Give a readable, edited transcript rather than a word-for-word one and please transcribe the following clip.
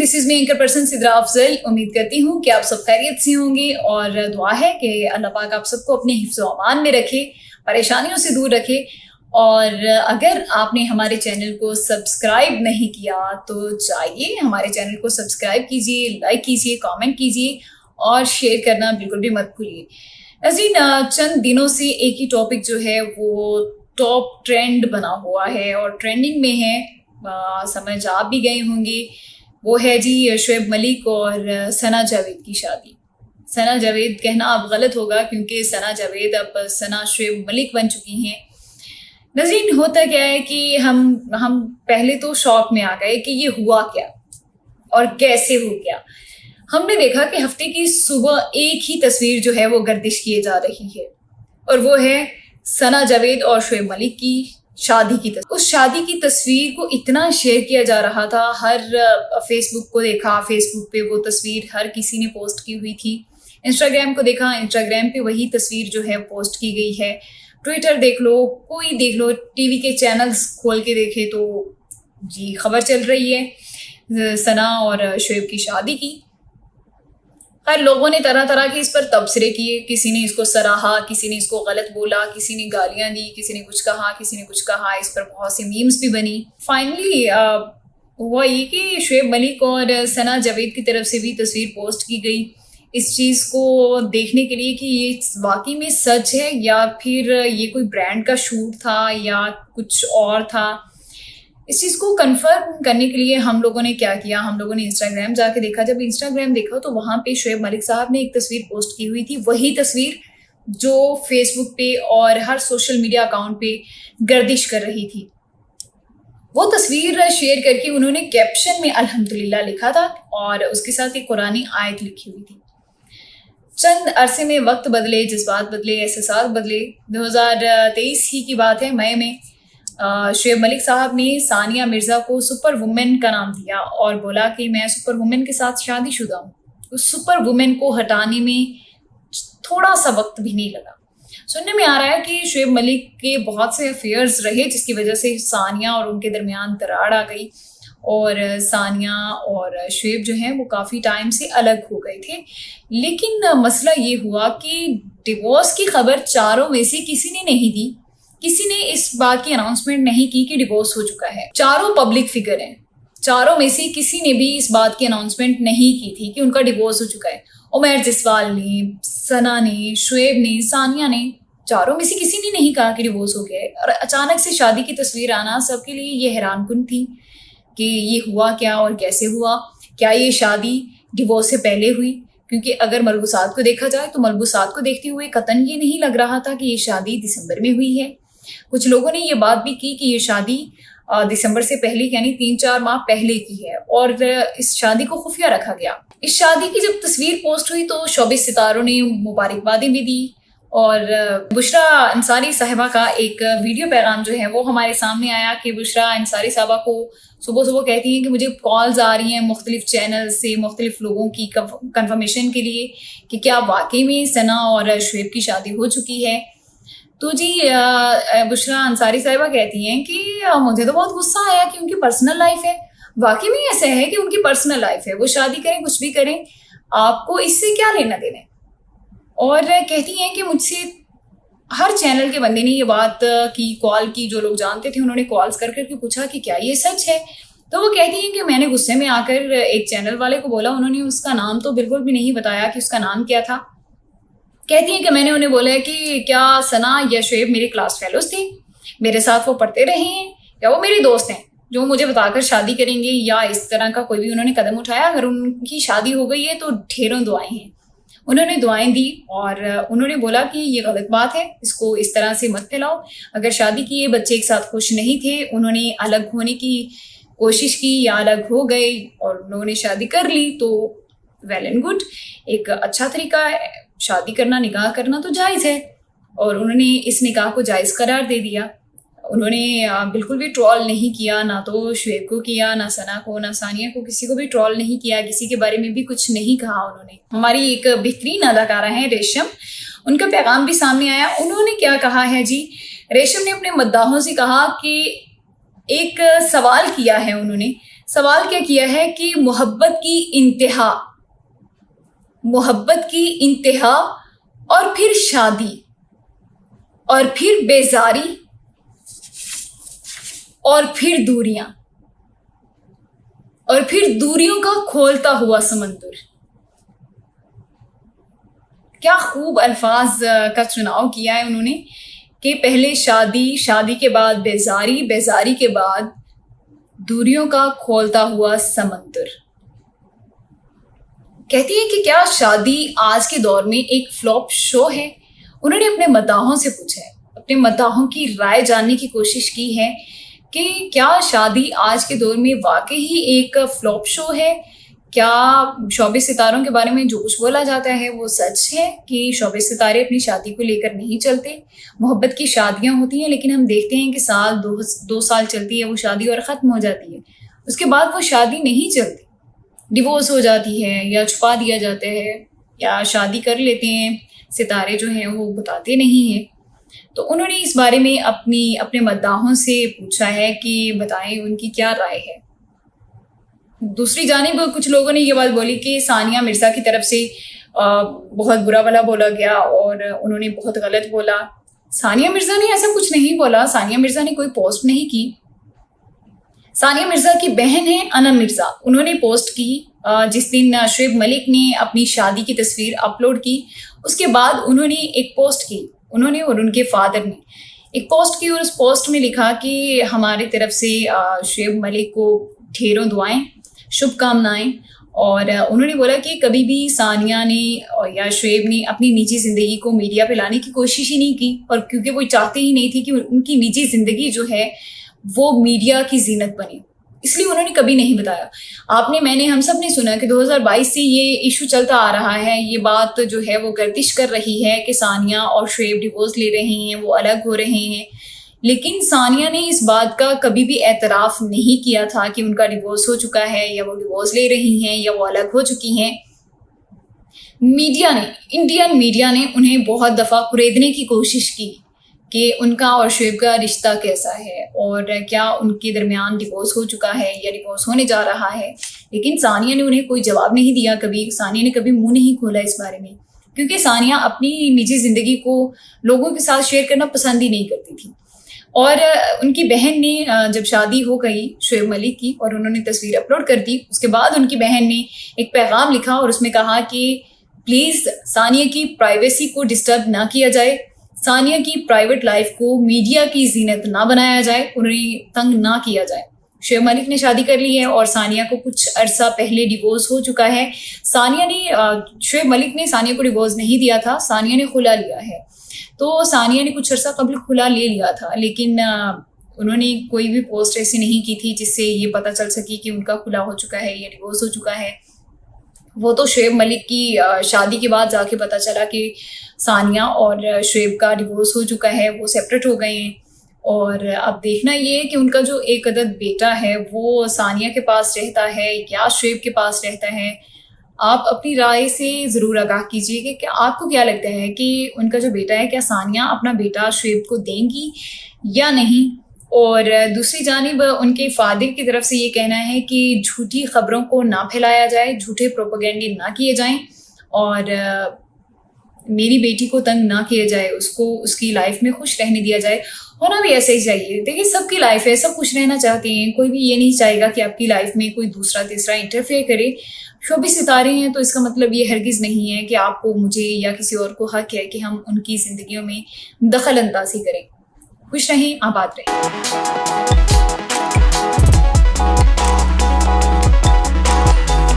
This is me anchor person Sidra Afzal. उम्मीद करती हूँ कि आप सब खैरियत से होंगे और दुआ है कि अल्लाह पाक आप सबको अपने हिफ्ज़ व अमान में रखे, परेशानियों से दूर रखे। और अगर आपने हमारे चैनल को सब्सक्राइब नहीं किया तो जाइए हमारे चैनल को सब्सक्राइब कीजिए, लाइक कीजिए, कमेंट कीजिए और शेयर करना बिल्कुल भी मत भूलिए। नाज़रीन, चंद दिनों से एक ही टॉपिक जो है वो टॉप ट्रेंड बना हुआ है और ट्रेंडिंग में है, समझ आप भी गए होंगे। वो है जी शोएब मलिक और सना जावेद की शादी। सना जावेद कहना अब गलत होगा क्योंकि सना जावेद अब सना शोएब मलिक बन चुकी हैं। नाज़रीन, होता क्या है कि हम पहले तो शॉक में आ गए कि ये हुआ क्या और कैसे हो गया। हमने देखा कि हफ्ते की सुबह एक ही तस्वीर जो है वो गर्दिश किए जा रही है और वो है सना जावेद और शोएब मलिक की शादी की तस्वीर। उस शादी की तस्वीर को इतना शेयर किया जा रहा था, हर फेसबुक को देखा, फेसबुक पे वो तस्वीर हर किसी ने पोस्ट की हुई थी। इंस्टाग्राम को देखा, इंस्टाग्राम पे वही तस्वीर जो है पोस्ट की गई है। ट्विटर देख लो, कोई देख लो, टीवी के चैनल्स खोल के देखे तो जी खबर चल रही है सना और शोएब की शादी की। हर लोगों ने तरह तरह के इस पर तबसरे किए, किसी ने इसको सराहा, किसी ने इसको गलत बोला, किसी ने गालियां दी, किसी ने कुछ कहा, किसी ने कुछ कहा। इस पर बहुत सी मीम्स भी बनी। फाइनली हुआ ये कि शोएब मलिक और सना जावेद की तरफ से भी तस्वीर पोस्ट की गई इस चीज़ को देखने के लिए कि ये वाकई में सच है या फिर ये कोई ब्रांड का शूट था या कुछ और था। इस चीज़ को कंफर्म करने के लिए हम लोगों ने क्या किया, हम लोगों ने इंस्टाग्राम जाके देखा। जब इंस्टाग्राम देखा तो वहाँ पे शोएब मलिक साहब ने एक तस्वीर पोस्ट की हुई थी, वही तस्वीर जो फेसबुक पे और हर सोशल मीडिया अकाउंट पे गर्दिश कर रही थी। वो तस्वीर शेयर करके उन्होंने कैप्शन में अल्हम्दुलिल्लाह लिखा था और उसके साथ एक कुरानी आयत लिखी हुई थी। चंद अरसे में वक्त बदले, जज्बात बदले, एहसास बदले। 2023 ही की बात है, मई में शोएब मलिक साहब ने सानिया मिर्ज़ा को सुपर वुमेन का नाम दिया और बोला कि मैं सुपर वुमेन के साथ शादीशुदा हूँ। उस सुपर वुमेन को हटाने में थोड़ा सा वक्त भी नहीं लगा। सुनने में आ रहा है कि शोएब मलिक के बहुत से अफेयर्स रहे जिसकी वजह से सानिया और उनके दरमियान दरार आ गई और सानिया और शोएब जो हैं वो काफ़ी टाइम से अलग हो गए थे। लेकिन मसला ये हुआ कि डिवोर्स की खबर चारों में से किसी ने नहीं दी। किसी ने इस बात की अनाउंसमेंट नहीं की कि डिवोर्स हो चुका है। चारों पब्लिक फिगर हैं, चारों में से किसी ने भी इस बात की अनाउंसमेंट नहीं की थी कि उनका डिवोर्स हो चुका है। उमर जसवाल ने, सना ने, शोएब ने, सानिया ने, चारों में से किसी ने नहीं कहा कि डिवोर्स हो गया है। और अचानक से शादी की तस्वीर आना सबके लिए ये हैरानकुन थी कि ये हुआ क्या और कैसे हुआ। क्या ये शादी डिवोर्स से पहले हुई? क्योंकि अगर मलबूसात को देखा जाए तो मलबूसात को देखते हुए कतन ये नहीं लग रहा था कि ये शादी दिसंबर में हुई है। कुछ लोगों ने ये बात भी की कि ये शादी दिसंबर से पहले यानी 3-4 माह पहले की है और इस शादी को खुफिया रखा गया। इस शादी की जब तस्वीर पोस्ट हुई तो शोबिस सितारों ने मुबारकबादें भी दी और बुशरा अंसारी साहिबा का एक वीडियो पैगाम जो है वो हमारे सामने आया कि बुशरा अंसारी साहिबा को सुबह सुबह कहती हैं कि मुझे कॉल्स आ रही हैं मुख्तलिफ चैनल से, मुख्तलिफ लोगों की कंफर्मेशन के लिए कि क्या वाकई में सना और शोएब की शादी हो चुकी है। तो जी बुशरा अंसारी साहिबा कहती हैं कि मुझे तो बहुत गुस्सा आया कि उनकी पर्सनल लाइफ है। वाकई में ऐसा है कि उनकी पर्सनल लाइफ है, वो शादी करें, कुछ भी करें, आपको इससे क्या लेना देना है। और कहती हैं कि मुझसे हर चैनल के बंदे ने ये बात की, कॉल की, जो लोग जानते थे उन्होंने कॉल्स कर करके पूछा कि क्या ये सच है। तो वो कहती हैं कि मैंने गुस्से में आकर एक चैनल वाले को बोला, उन्होंने उसका नाम तो बिल्कुल भी नहीं बताया कि उसका नाम क्या था। कहती हैं कि मैंने उन्हें बोला कि क्या सना या शोएब मेरे क्लास फेलोज थे, मेरे साथ वो पढ़ते रहे हैं या वो मेरे दोस्त हैं जो मुझे बताकर शादी करेंगे या इस तरह का कोई भी उन्होंने कदम उठाया। अगर उनकी शादी हो गई है तो ढेरों दुआएं हैं। उन्होंने दुआएं दी और उन्होंने बोला कि ये गलत बात है, इसको इस तरह से मत फैलाओ। अगर शादी किए बच्चे एक साथ खुश नहीं थे, उन्होंने अलग होने की कोशिश की या अलग हो गए और उन्होंने शादी कर ली तो वेल एंड गुड, एक अच्छा तरीका है शादी करना, निकाह करना तो जायज़ है। और उन्होंने इस निकाह को जायज़ करार दे दिया। उन्होंने बिल्कुल भी ट्रोल नहीं किया, ना तो शोएब को किया, ना सना को, ना सानिया को, किसी को भी ट्रोल नहीं किया, किसी के बारे में भी कुछ नहीं कहा उन्होंने। हमारी एक बेहतरीन अदाकारा है रेशम, उनका पैगाम भी सामने आया। उन्होंने क्या कहा है जी, रेशम ने अपने मद्दाहों से कहा कि एक सवाल किया है उन्होंने سوال کیا کیا ہے کہ محبت کی انتہا اور پھر شادی اور پھر بیزاری اور پھر دوریاں اور پھر دوریوں کا کھولتا ہوا سمندر. کیا خوب الفاظ کا چناؤ کیا ہے انہوں نے کہ پہلے شادی کے بعد بیزاری کے بعد دوریوں کا کھولتا ہوا سمندر. کہتی ہے کہ کیا شادی آج کے دور میں ایک فلاپ شو ہے. انہوں نے اپنے مداحوں سے پوچھا ہے, اپنے مداحوں کی رائے جاننے کی کوشش کی ہے کہ کیا شادی آج کے دور میں واقعی ایک فلاپ شو ہے. کیا شعبے ستاروں کے بارے میں جو کچھ بولا جاتا ہے وہ سچ ہے کہ شعبے ستارے اپنی شادی کو لے کر نہیں چلتے. محبت کی شادیاں ہوتی ہیں لیکن ہم دیکھتے ہیں کہ سال دو سال چلتی ہے وہ شادی اور ختم ہو جاتی ہے. اس کے بعد وہ شادی نہیں چلتی, ڈیورس ہو جاتی ہے یا چھپا دیا جاتا ہے یا شادی کر لیتے ہیں ستارے جو ہیں وہ بتاتے نہیں ہیں. تو انہوں نے اس بارے میں اپنے مداحوں سے پوچھا ہے کہ بتائیں ان کی کیا رائے ہے. دوسری جانب کچھ لوگوں نے یہ بات بولی کہ ثانیہ مرزا کی طرف سے بہت برا بھلا بولا گیا اور انہوں نے بہت غلط بولا. ثانیہ مرزا نے ایسا کچھ نہیں بولا, ثانیہ مرزا نے کوئی پوسٹ نہیں کی. ثانیہ مرزا کی بہن ہے انم مرزا, انہوں نے پوسٹ کی جس دن شعیب ملک نے اپنی شادی کی تصویر اپلوڈ کی. اس کے بعد انہوں نے ایک پوسٹ کی, انہوں نے اور ان کے فادر نے ایک پوسٹ کی اور اس پوسٹ میں لکھا کہ ہماری طرف سے شعیب ملک کو ڈھیروں دعائیں, شبھ کامنائیں. اور انہوں نے بولا کہ کبھی بھی ثانیہ نے یا شعیب نے اپنی نجی زندگی کو میڈیا پہ لانے کی کوشش ہی نہیں کی, اور کیونکہ وہ چاہتے ہی نہیں تھی کہ ان کی نجی زندگی جو ہے وہ میڈیا کی زینت بنے, اس لیے انہوں نے کبھی نہیں بتایا. ہم سب نے سنا کہ 2022 سے یہ ایشو چلتا آ رہا ہے, یہ بات جو ہے وہ گردش کر رہی ہے کہ ثانیہ اور شعیب ڈیورس لے رہے ہیں, وہ الگ ہو رہے ہیں. لیکن ثانیہ نے اس بات کا کبھی بھی اعتراف نہیں کیا تھا کہ ان کا ڈیورس ہو چکا ہے یا وہ ڈیورس لے رہی ہیں یا وہ الگ ہو چکی ہیں. انڈین میڈیا نے انہیں بہت دفعہ کریدنے کی کوشش کی کہ ان کا اور شعیب کا رشتہ کیسا ہے اور کیا ان کے درمیان ڈیورس ہو چکا ہے یا ڈیورس ہونے جا رہا ہے. لیکن ثانیہ نے انہیں کوئی جواب نہیں دیا, ثانیہ نے کبھی منہ نہیں کھولا اس بارے میں, کیونکہ ثانیہ اپنی نجی زندگی کو لوگوں کے ساتھ شیئر کرنا پسند ہی نہیں کرتی تھی. اور ان کی بہن نے جب شادی ہو گئی شعیب ملک کی اور انہوں نے تصویر اپلوڈ کر دی, اس کے بعد ان کی بہن نے ایک پیغام لکھا اور اس میں کہا کہ پلیز ثانیہ کی پرائیویسی کو ڈسٹرب نہ کیا جائے, ثانیہ کی پرائیویٹ لائف کو میڈیا کی زینت نہ بنایا جائے, انہیں تنگ نہ کیا جائے. شعیب ملک نے شادی کر لی ہے اور ثانیہ کو کچھ عرصہ پہلے ڈیورس ہو چکا ہے. شعیب ملک نے ثانیہ کو ڈیورس نہیں دیا تھا, ثانیہ نے خلا لیا ہے. تو ثانیہ نے کچھ عرصہ قبل خلا لے لیا تھا, لیکن انہوں نے کوئی بھی پوسٹ ایسی نہیں کی تھی جس سے یہ پتہ چل سکی کہ ان کا خلا ہو چکا ہے یا ڈیورس ہو چکا ہے. وہ تو شعیب ملک کی شادی کے بعد جا کے پتہ چلا کہ ثانیہ اور شعیب کا ڈیورس ہو چکا ہے, وہ سیپریٹ ہو گئے ہیں. اور اب دیکھنا یہ ہے کہ ان کا جو ایک عدد بیٹا ہے وہ ثانیہ کے پاس رہتا ہے یا شعیب کے پاس رہتا ہے. آپ اپنی رائے سے ضرور آگاہ کیجیے کہ آپ کو کیا لگتا ہے کہ ان کا جو بیٹا ہے کیا ثانیہ اپنا بیٹا شعیب کو دیں گی یا نہیں. اور دوسری جانب ان کے فادر کی طرف سے یہ کہنا ہے کہ جھوٹی خبروں کو نہ پھیلایا جائے, جھوٹے پروپیگنڈے نہ کیے جائیں اور میری بیٹی کو تنگ نہ کیا جائے, اس کو اس کی لائف میں خوش رہنے دیا جائے. ہونا بھی ایسا ہی چاہیے. دیکھیے سب کی لائف ہے, سب خوش رہنا چاہتے ہیں, کوئی بھی یہ نہیں چاہے گا کہ آپ کی لائف میں کوئی دوسرا تیسرا انٹرفیئر کرے. شعبے ستارے ہیں تو اس کا مطلب یہ ہرگز نہیں ہے کہ آپ کو, مجھے یا کسی اور کو حق ہے کہ ہم ان کی زندگیوں میں دخل اندازی کریں. خوش رہیں, آباد رہیں.